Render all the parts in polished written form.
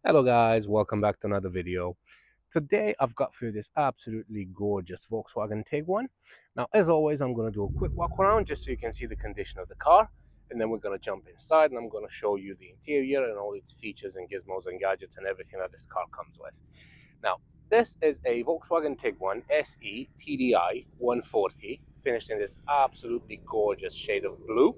Hello guys, welcome back to another video. Today I've got for you this absolutely gorgeous Volkswagen Tiguan. Now as always I'm going to do a quick walk around just so you can see the condition of the car, and then we're going to jump inside and I'm going to show you the interior and all its features and gizmos and gadgets and everything that this car comes with. Now this is a Volkswagen Tiguan SE TDI 140, finished in this absolutely gorgeous shade of blue.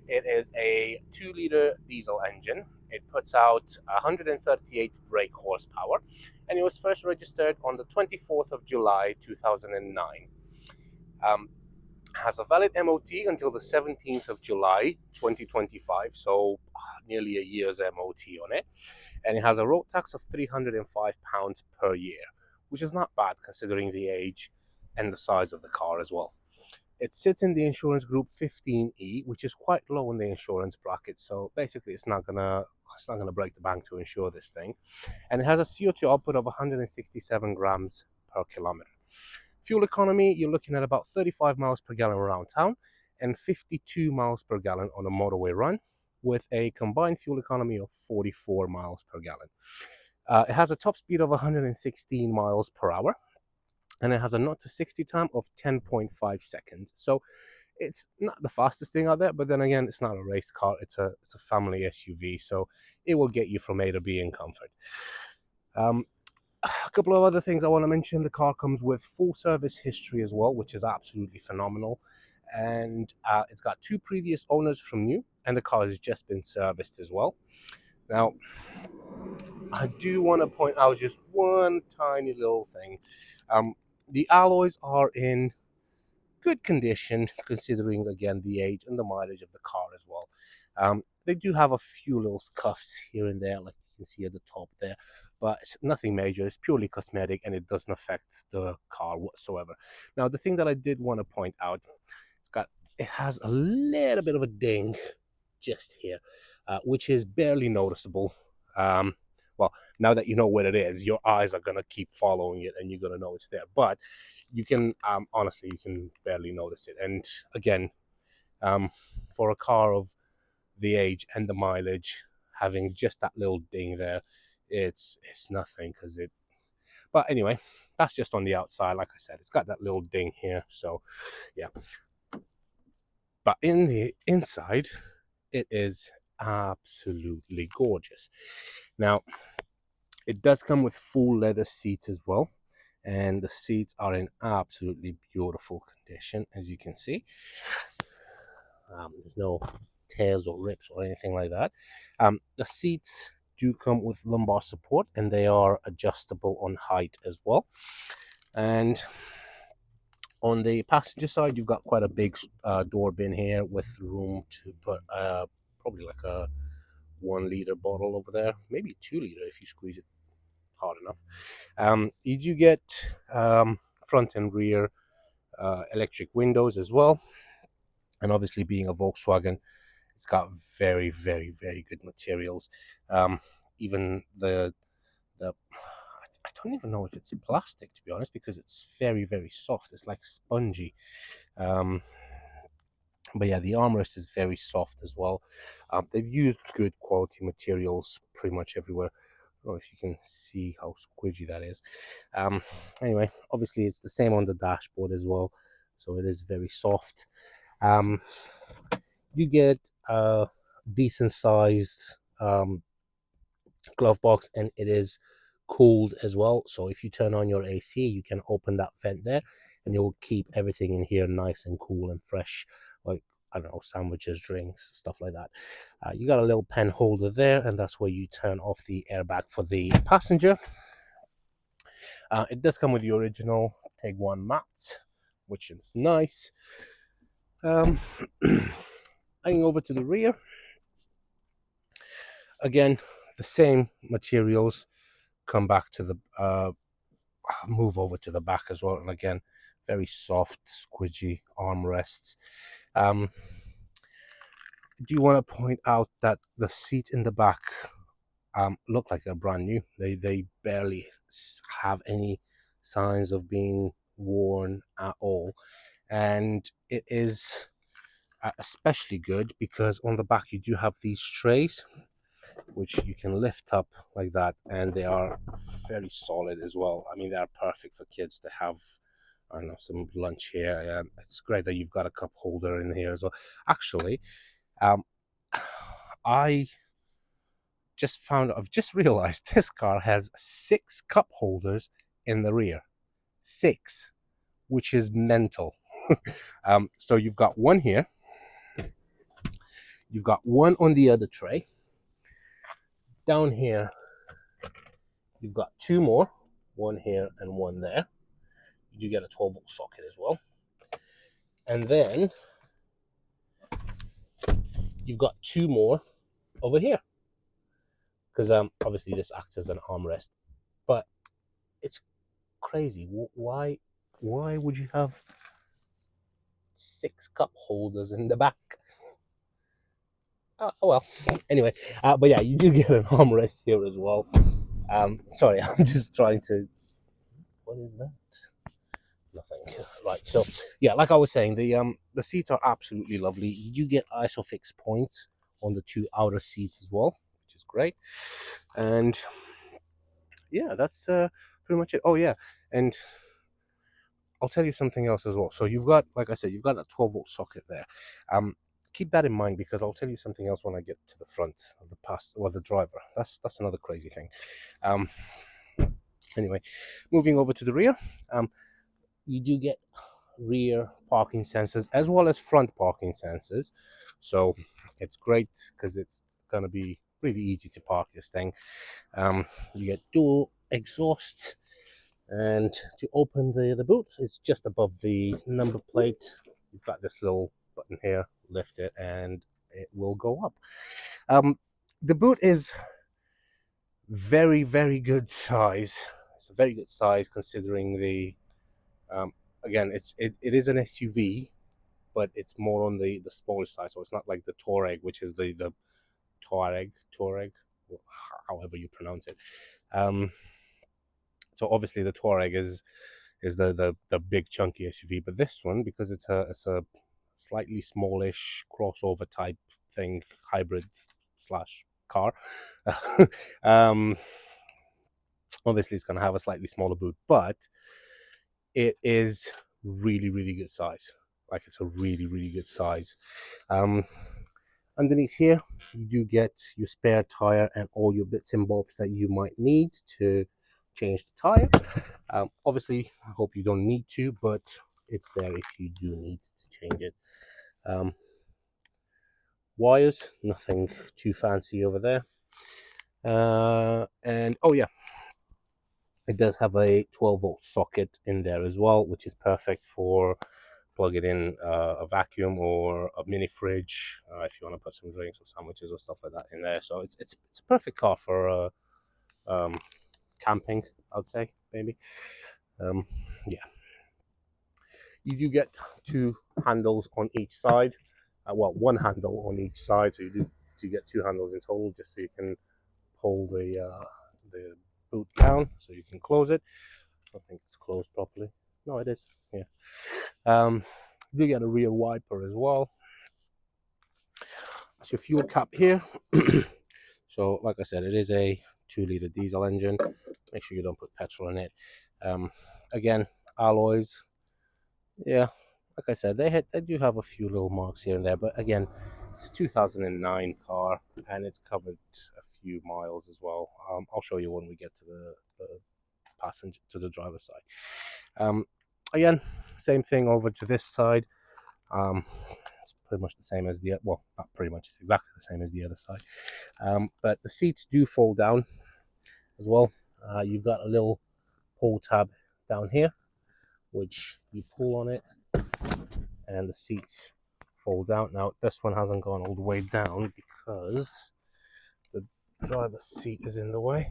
It is a 2-liter diesel engine. It puts out 138 brake horsepower, and it was first registered on the 24th of July 2009. Has a valid MOT until the 17th of July 2025, so nearly a year's MOT on it. And it has a road tax of £305 per year, which is not bad considering the age and the size of the car as well. It sits in the insurance group 15E, which is quite low in the insurance bracket. So basically, it's not gonna break the bank to insure this thing. And it has a CO2 output of 167 grams per kilometer. Fuel economy, you're looking at about 35 miles per gallon around town and 52 miles per gallon on a motorway run, with a combined fuel economy of 44 miles per gallon. It has a top speed of 116 miles per hour, and it has a 0 to 60 time of 10.5 seconds. So it's not the fastest thing out there, but then again, it's not a race car. It's a family SUV, so it will get you from A to B in comfort. A couple of other things I want to mention. The car comes with full service history as well, which is absolutely phenomenal. And it's got 2 previous owners from new, and the car has just been serviced as well. Now, I do want to point out just one tiny little thing. The alloys are in good condition, considering again the age and the mileage of the car as well. They do have a few little scuffs here and there, like you can see at the top there, but it's nothing major. It's purely cosmetic and it doesn't affect the car whatsoever. Now, the thing that I did want to point out, it has a little bit of a ding just here, which is barely noticeable. Well, now that you know what it is, your eyes are gonna keep following it, and you're gonna know it's there. But you can, honestly, you can barely notice it. And again, for a car of the age and the mileage, having just that little ding there, it's nothing because it. But anyway, that's just on the outside. Like I said, it's got that little ding here. So yeah. But in the inside, it is absolutely gorgeous. Now, it does come with full leather seats as well, and the seats are in absolutely beautiful condition, as you can see. There's no tears or rips or anything like that. The seats do come with lumbar support, and they are adjustable on height as well. And on the passenger side, you've got quite a big door bin here with room to put probably like a 1-liter bottle over there, maybe 2-liter if you squeeze it hard enough. You do get front and rear electric windows as well, and obviously being a Volkswagen, it's got very, very, very good materials. Even the I don't even know if it's plastic, to be honest, because it's very, very soft. It's like spongy. But yeah, the armrest is very soft as well. They've used good quality materials pretty much everywhere. I don't know if you can see how squidgy that is. Anyway, obviously it's the same on the dashboard as well, so it is very soft. You get a decent sized glove box, and it is cooled as well. So if you turn on your AC, you can open that vent there, and it will keep everything in here nice and cool and fresh, like I don't know, sandwiches, drinks, stuff like that. You got a little pen holder there, and that's where you turn off the airbag for the passenger. It does come with the original Tiguan mats, which is nice. Heading over to the rear, again, the same materials come back to the move over to the back as well, and again, very soft, squidgy armrests. Do you want to point out that the seats in the back look like they're brand new? They barely have any signs of being worn at all, and it is especially good because on the back you do have these trays, which you can lift up like that, and they are very solid as well. I mean, they are perfect for kids to have, I don't know, some lunch here. Yeah, it's great that you've got a cup holder in here as well. Actually, I I've just realized this car has 6 cup holders in the rear. 6, which is mental. So you've got one here, you've got one on the other tray. Down here, you've got 2 more, one here and one there. You do get a 12-volt socket as well. And then you've got 2 more over here, because obviously this acts as an armrest. But it's crazy. Why would you have 6 cup holders in the back? Oh well. Anyway, but yeah, you do get an armrest here as well. Sorry, I'm just trying to. What is that? Nothing. Right. So yeah, like I was saying, the seats are absolutely lovely. You get ISOFIX points on the 2 outer seats as well, which is great. And yeah, that's pretty much it. Oh yeah, and I'll tell you something else as well. So you've got, like I said, you've got that 12-volt socket there. Keep that in mind, because I'll tell you something else when I get to the front of the driver. That's another crazy thing. Anyway, moving over to the rear, you do get rear parking sensors as well as front parking sensors. So it's great because it's gonna be really easy to park this thing. You get dual exhausts. And to open the boot, it's just above the number plate. You've got this little button here, lift it, and it will go up. The boot is very, very good size. It's a very good size considering the, again, it is an SUV, but it's more on the smaller side. So it's not like the Touareg, which is the Touareg, however you pronounce it. So obviously the Touareg is the big chunky SUV, but this one, because it's a slightly smallish crossover type thing, hybrid slash car, obviously it's going to have a slightly smaller boot, but it is really, really good size. Like, it's a really, really good size. Underneath here, you do get your spare tire and all your bits and bobs that you might need to change the tire. Obviously, I hope you don't need to, but it's there if you do need to change it. Wires, nothing too fancy over there. And oh yeah, it does have a 12-volt socket in there as well, which is perfect for plugging in a vacuum or a mini fridge if you want to put some drinks or sandwiches or stuff like that in there. So it's a perfect car for camping, I'd say, maybe. Yeah. You do get 2 handles on each side. Well, 1 handle on each side, so you do get 2 handles in total, just so you can pull the boot down, so you can close it. I don't think it's closed properly. No, it is. Yeah. You do get a rear wiper as well. That's your fuel cap here. So, like I said, it is a 2-liter diesel engine. Make sure you don't put petrol in it. Again, alloys. Yeah, like I said, they do have a few little marks here and there, but again, it's a 2009 car, and it's covered a few miles as well. I'll show you when we get to the driver's side. Again, same thing over to this side. It's pretty much the same as not pretty much, it's exactly the same as the other side. But the seats do fold down as well. You've got a little pull tab down here, which you pull on it, and the seats fold down. Now, this one hasn't gone all the way down because the driver's seat is in the way.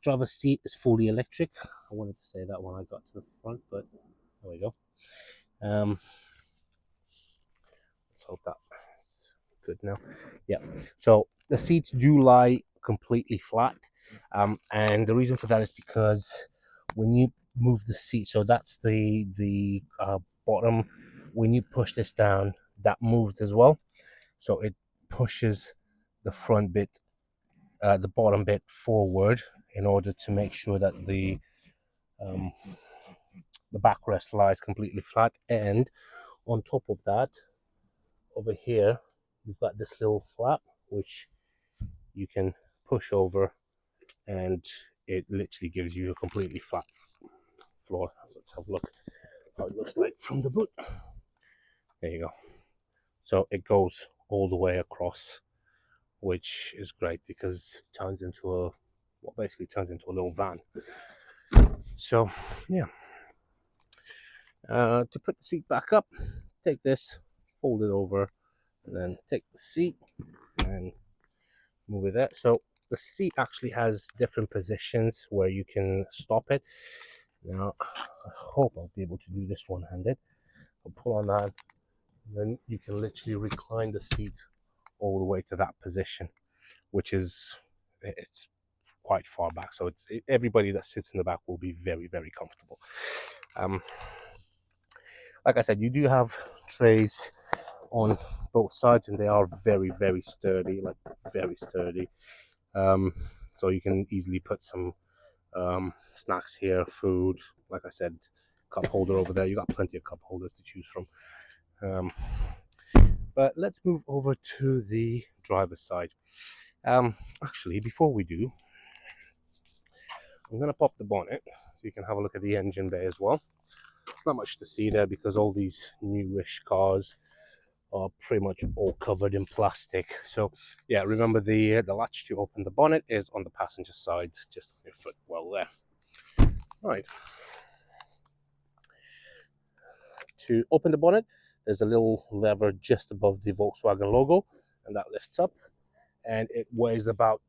Driver's seat is fully electric. I wanted to say that when I got to the front, but there we go. Let's hope that's good now. Yeah, so the seats do lie completely flat, and the reason for that is because when you move the seat, so that's the bottom, when you push this down, that moves as well, so it pushes the front bit, the bottom bit forward in order to make sure that um, the backrest lies completely flat. And on top of that, over here, you've got this little flap which you can push over, and it literally gives you a completely flat floor. Let's have a look how it looks like from the boot. There you go. So it goes all the way across, which is great because it turns into a, well, basically turns into a little van. So yeah, to put the seat back up, take this, fold it over, and then take the seat and move it there. So the seat actually has different positions where you can stop it. Now, I hope I'll be able to do this one-handed. I'll pull on that, and then you can literally recline the seat all the way to that position, which is, it's quite far back. So everybody that sits in the back will be very, very comfortable. Like I said, you do have trays on both sides, and they are very, very sturdy, like very sturdy. So you can easily put some snacks here, food, like I said, cup holder over there. You got plenty of cup holders to choose from. But let's move over to the driver's side. Actually, before we do, I'm going to pop the bonnet so you can have a look at the engine bay as well. It's not much to see there because all these newish cars are pretty much all covered in plastic. So yeah, remember the latch to open the bonnet is on the passenger side, just on your foot well there. Right. To open the bonnet, there's a little lever just above the Volkswagen logo, and that lifts up, and it weighs about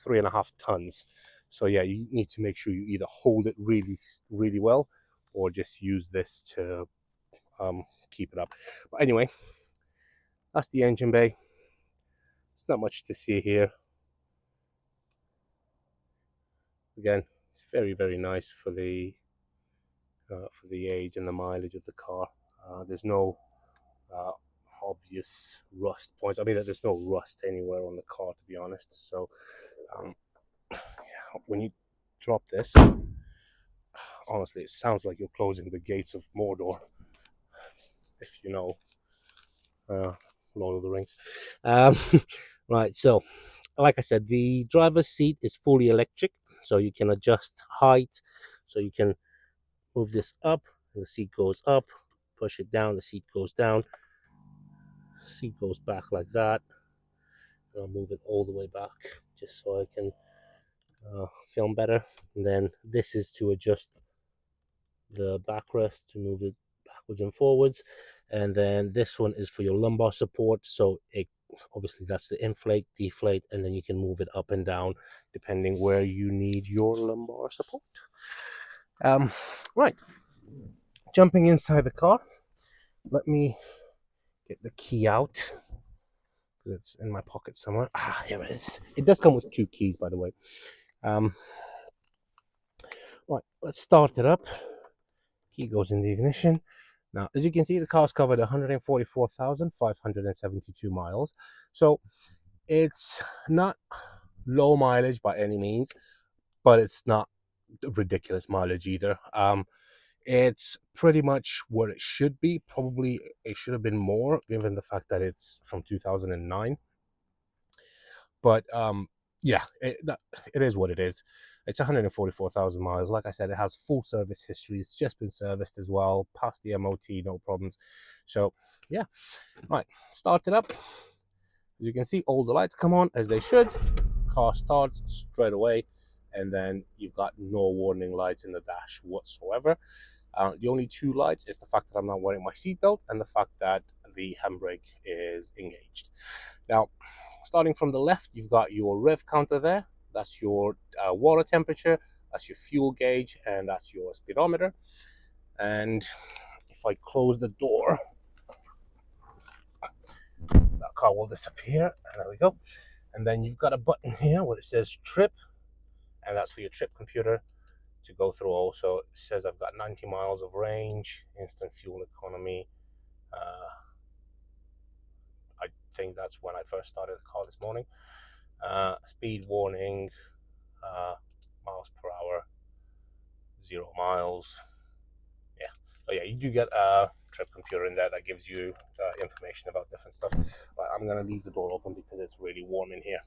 3.5 tons. So yeah, you need to make sure you either hold it really, really well, or just use this to keep it up. But anyway, that's the engine bay. It's not much to see here. Again, it's very, very nice for the age and the mileage of the car. There's no obvious rust points. I mean, there's no rust anywhere on the car, to be honest. So yeah, when you drop this, honestly, it sounds like you're closing the gates of Mordor, if you know Lord of the Rings. Right, so like I said, the driver's seat is fully electric, so you can adjust height, so you can move this up, and the seat goes up, push it down, the seat goes down, seat goes back like that. I'll move it all the way back just so I can film better. And then this is to adjust the backrest, to move it backwards and forwards. And then this one is for your lumbar support, so it obviously that's the inflate, deflate, and then you can move it up and down depending where you need your lumbar support. Right, jumping inside the car, let me get the key out because it's in my pocket somewhere. Here it is. It does come with 2 keys, by the way. Right, let's start it up. Key goes in the ignition. Now, as you can see, the car's covered 144,572 miles. So it's not low mileage by any means, but it's not ridiculous mileage either. It's pretty much what it should be. Probably it should have been more given the fact that it's from 2009. But yeah, it is what it is. It's 144,000 miles. Like I said, it has full service history. It's just been serviced as well, passed the MOT, no problems. So yeah, right, start it up. As you can see, all the lights come on as they should. Car starts straight away, and then you've got no warning lights in the dash whatsoever. The only 2 lights is the fact that I'm not wearing my seatbelt and the fact that the handbrake is engaged. Now, starting from the left, you've got your rev counter there. That's your water temperature, that's your fuel gauge, and that's your speedometer. And if I close the door, that car will disappear, and there we go. And then you've got a button here where it says trip, and that's for your trip computer to go through. Also, it says I've got 90 miles of range, instant fuel economy. think that's when I first started the car this morning. Speed warning, miles per hour, 0 miles. Yeah, so yeah, you do get a trip computer in there that gives you information about different stuff. But I'm gonna leave the door open because it's really warm in here.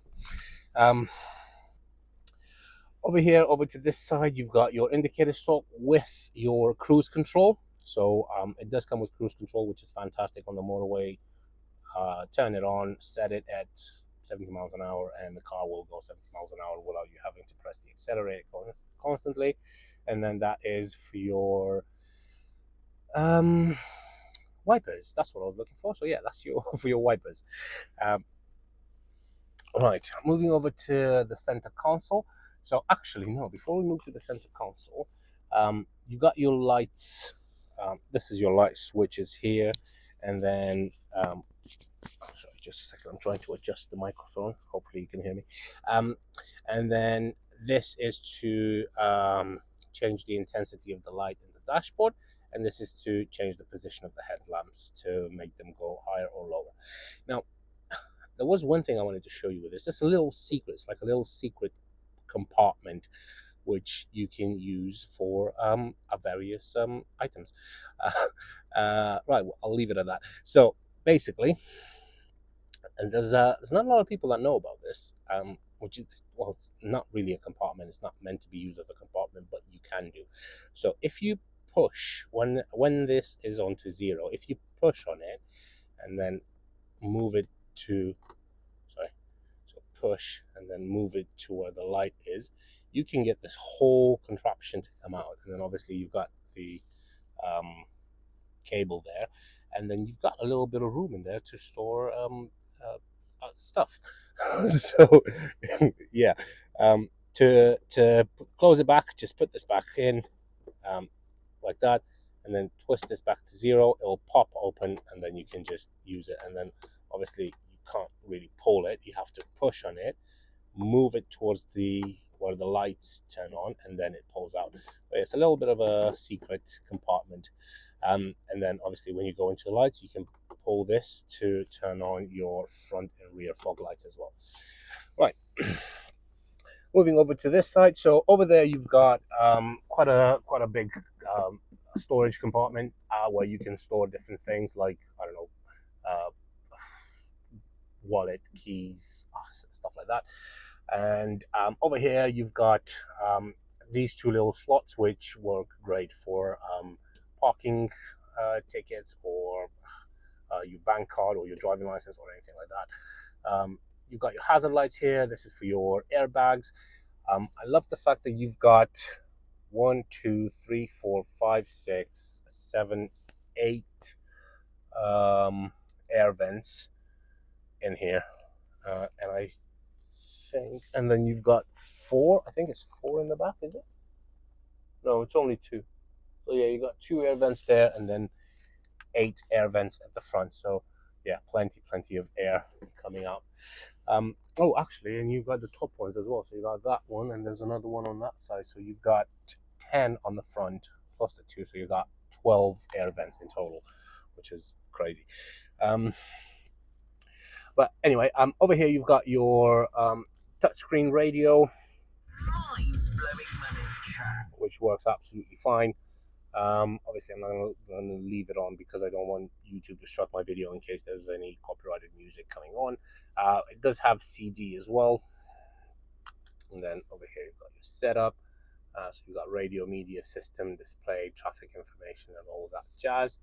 Over here, over to this side, you've got your indicator stroke with your cruise control. So it does come with cruise control, which is fantastic on the motorway. Turn it on, set it at 70 miles an hour, and the car will go 70 miles an hour without you having to press the accelerator constantly. And then that is for your wipers. That's what I was looking for. So yeah, that's your for your wipers. Right, moving over to the center console. So actually, no, before we move to the center console, you got your lights. This is your light switches here, and then sorry, just a second. I'm trying to adjust the microphone. Hopefully, you can hear me. And then this is to change the intensity of the light in the dashboard, and this is to change the position of the headlamps to make them go higher or lower. Now, there was one thing I wanted to show you with this. It's a little secret. It's like a little secret compartment which you can use for various items. Right, well, I'll leave it at that. So basically, and there's not a lot of people that know about this, which is, well, it's not really a compartment. It's not meant to be used as a compartment, but you can do. So if you push, when this is onto 0, if you push on it and then move it to, so push and then move it to where the light is, you can get this whole contraption to come out. And then obviously you've got the cable there, and then you've got a little bit of room in there to store stuff. So yeah, to close it back, just put this back in like that, and then twist this back to 0. It will pop open, and then you can just use it. And then obviously you can't really pull it. You have to push on it, move it towards where the lights turn on, and then it pulls out. But it's a little bit of a secret compartment. And then obviously when you go into the lights, you can pull this to turn on your front and rear fog lights as well. Right. Moving over to this side. So over there you've got quite a big storage compartment where you can store different things like, I don't know, wallet, keys, stuff like that. And over here you've got these two little slots which work great for parking tickets, or your bank card, or your driving license, or anything like that. You've got your hazard lights here. This is for your airbags. I love the fact that you've got 1, 2, 3, 4, 5, 6, 7, 8 air vents in here, and I think, and then you've got 4. I think it's 4 in the back. Is it? No, it's only 2. So yeah, you got 2 air vents there, and then 8 air vents at the front. So yeah, plenty of air coming out. Oh, actually, and you've got the top ones as well. So you got that one, and there's another one on that side. So you've got 10 on the front plus the 2. So you got 12 air vents in total, which is crazy. But anyway, over here you've got your touchscreen radio, which works absolutely fine. Obviously, I'm not going to leave it on because I don't want YouTube to strike my video in case there's any copyrighted music coming on. It does have CD as well. And then over here you've got your setup. So you've got radio, media system, display, traffic information, and all of that jazz.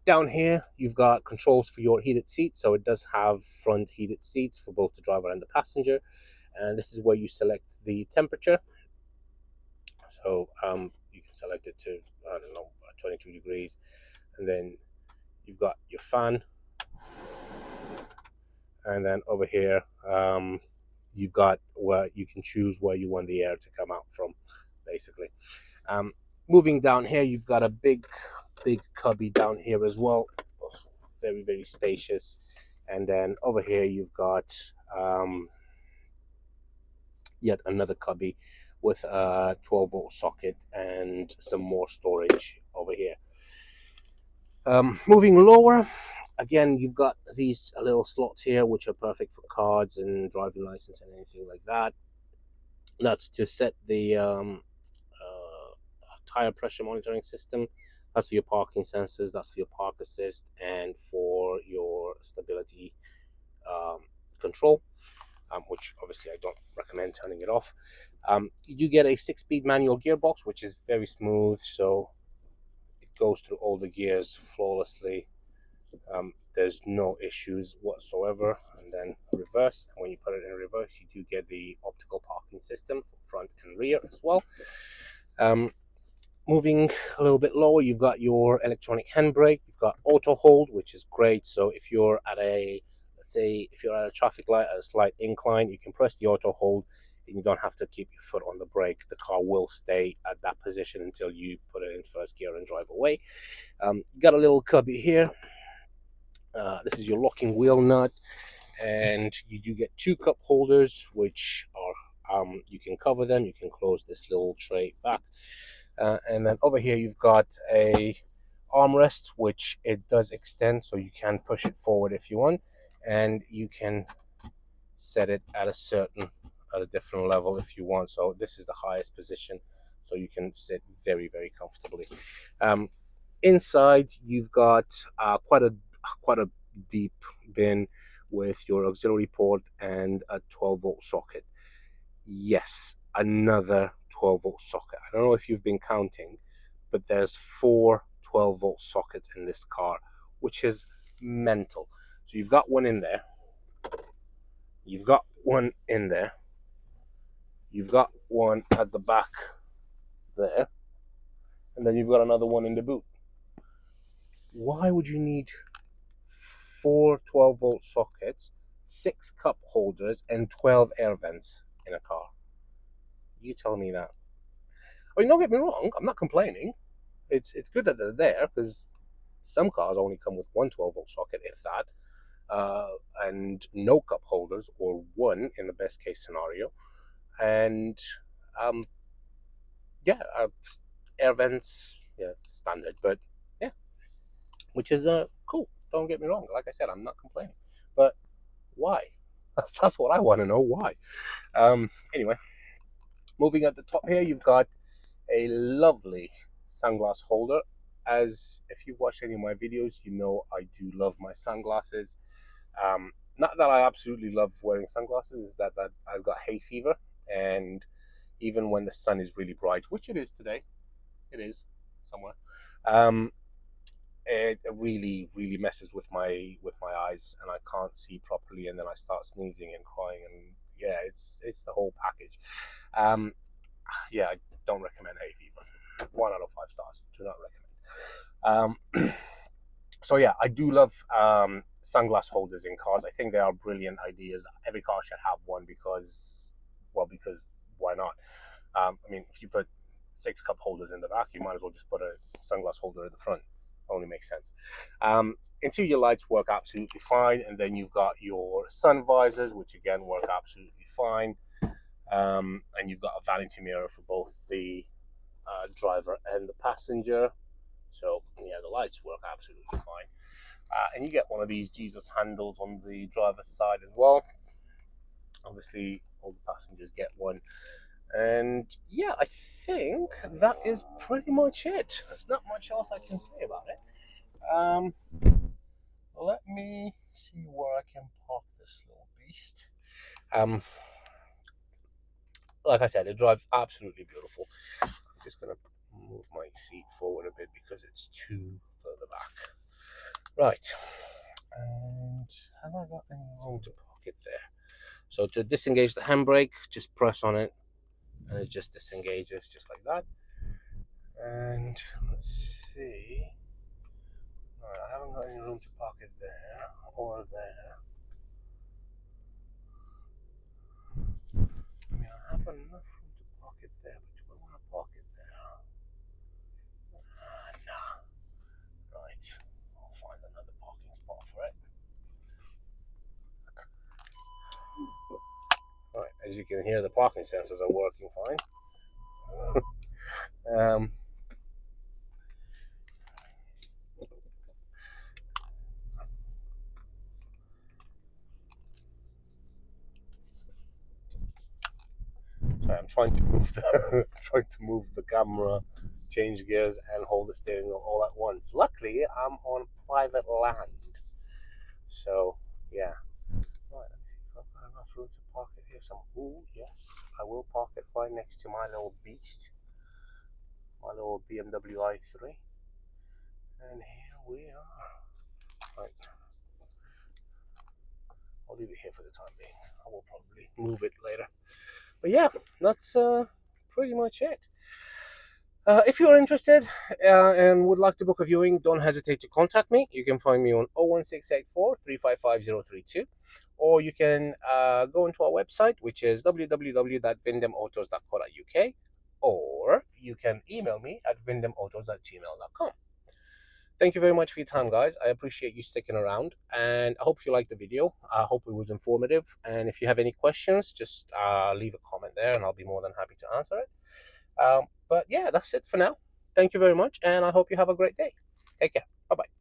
Down here, you've got controls for your heated seats. So it does have front heated seats for both the driver and the passenger. And this is where you select the temperature. So you can select it to, I don't know, 22 degrees. And then you've got your fan. And then over here, you've got where you can choose where you want the air to come out from, basically. Moving down here, you've got a big cubby down here as well. Very spacious. And then over here, you've got yet another cubby with a 12-volt socket and some more storage over here. Moving lower, Again, you've got these little slots here, which are perfect for cards and driving license and anything like that. That's to set the tire pressure monitoring system. That's for your parking sensors, that's for your park assist, and for your stability control, which obviously I don't recommend turning it off. You do get a 6-speed manual gearbox, which is very smooth, so it goes through all the gears flawlessly. There's no issues whatsoever. And then reverse, and when you put it in reverse, you do get the optical parking system for front and rear as well. Moving a little bit lower, you've got your electronic handbrake. You've got auto hold, which is great. So if you're at a, let's say, if you're at a traffic light at a slight incline, you can press the auto hold and you don't have to keep your foot on the brake. The car will stay at that position until you put it in first gear and drive away. You got a little cubby here. This is your locking wheel nut, and you do get 2 cup holders, which are you can cover them. You can close this little tray back. And then over here you've got a armrest, which it does extend, so you can push it forward if you want, and you can set it at a different level if you want. So this is the highest position, so you can sit very, very comfortably. Inside you've got quite a deep bin with your auxiliary port and a 12-volt socket. Yes, another 12-volt socket. I don't know if you've been counting, but there's 4 12-volt sockets in this car, which is mental. So you've got one in there, you've got one in there, you've got one at the back there, and then you've got another one in the boot. Why would you need 4 12-volt sockets, 6 cup holders, and 12 air vents in a car? You tell me that. I mean, don't get me wrong, I'm not complaining. It's good that they're there, because some cars only come with 1 12-volt socket, if that, and no cup holders, or 1 in the best case scenario. And yeah, air vents, yeah, standard, but yeah, which is cool. Don't get me wrong. Like I said, I'm not complaining, but why? That's what I want to know. Why? Anyway, moving at the top here, you've got a lovely sunglass holder. As if you've watched any of my videos, you know I do love my sunglasses. Not that I absolutely love wearing sunglasses, is that I've got hay fever, and even when the sun is really bright, which it is today, it is somewhere, it really, really messes with my eyes, and I can't see properly, and then I start sneezing and crying, and yeah, it's the whole package. Yeah, I don't recommend hay fever. 1 out of 5 stars. Do not recommend. So yeah, I do love sunglass holders in cars. I think they are brilliant ideas. Every car should have one, because why not? I mean, if you put 6 cup holders in the back, you might as well just put a sunglass holder at the front. Only makes sense. Interior lights work absolutely fine, and then you've got your sun visors, which again work absolutely fine. And you've got a vanity mirror for both the driver and the passenger. So yeah, the lights work absolutely fine. And you get one of these Jesus handles on the driver's side as well. Obviously, all the passengers get one. And yeah, I think that is pretty much it. There's not much else I can say about it. Let me see where I can park this little beast. Like I said, it drives absolutely beautiful. I'm just gonna move my seat forward a bit because it's too further back. Right, and have I got any room to park it there? So to disengage the handbrake, just press on it, and it just disengages just like that. And let's see. Alright, I haven't got any room to park it there or there. I mean, I have enough room to park it there, but do I want to park it there? Nah. Right, I'll find another parking spot for it. Right, as you can hear, the parking sensors are working fine. I'm trying to move the trying to move the camera, change gears, and hold the steering wheel all at once. Luckily, I'm on private land, so yeah. Right, let me see if I've got enough room to park it here. Ooh, yes, I will park it right next to my little beast, my little BMW i3, and here we are. Right, I'll leave it here for the time being. I will probably move it later. But yeah, that's pretty much it. If you're interested and would like to book a viewing, don't hesitate to contact me. You can find me on 01684 355 or you can go into our website, which is www.vindemautos.co.uk, or you can email me at vindemautos@gmail.com. Thank you very much for your time, guys. I appreciate you sticking around, and I hope you liked the video. I hope it was informative, and if you have any questions, just leave a comment there, and I'll be more than happy to answer it. But yeah, that's it for now. Thank you very much, and I hope you have a great day. Take care. Bye-bye.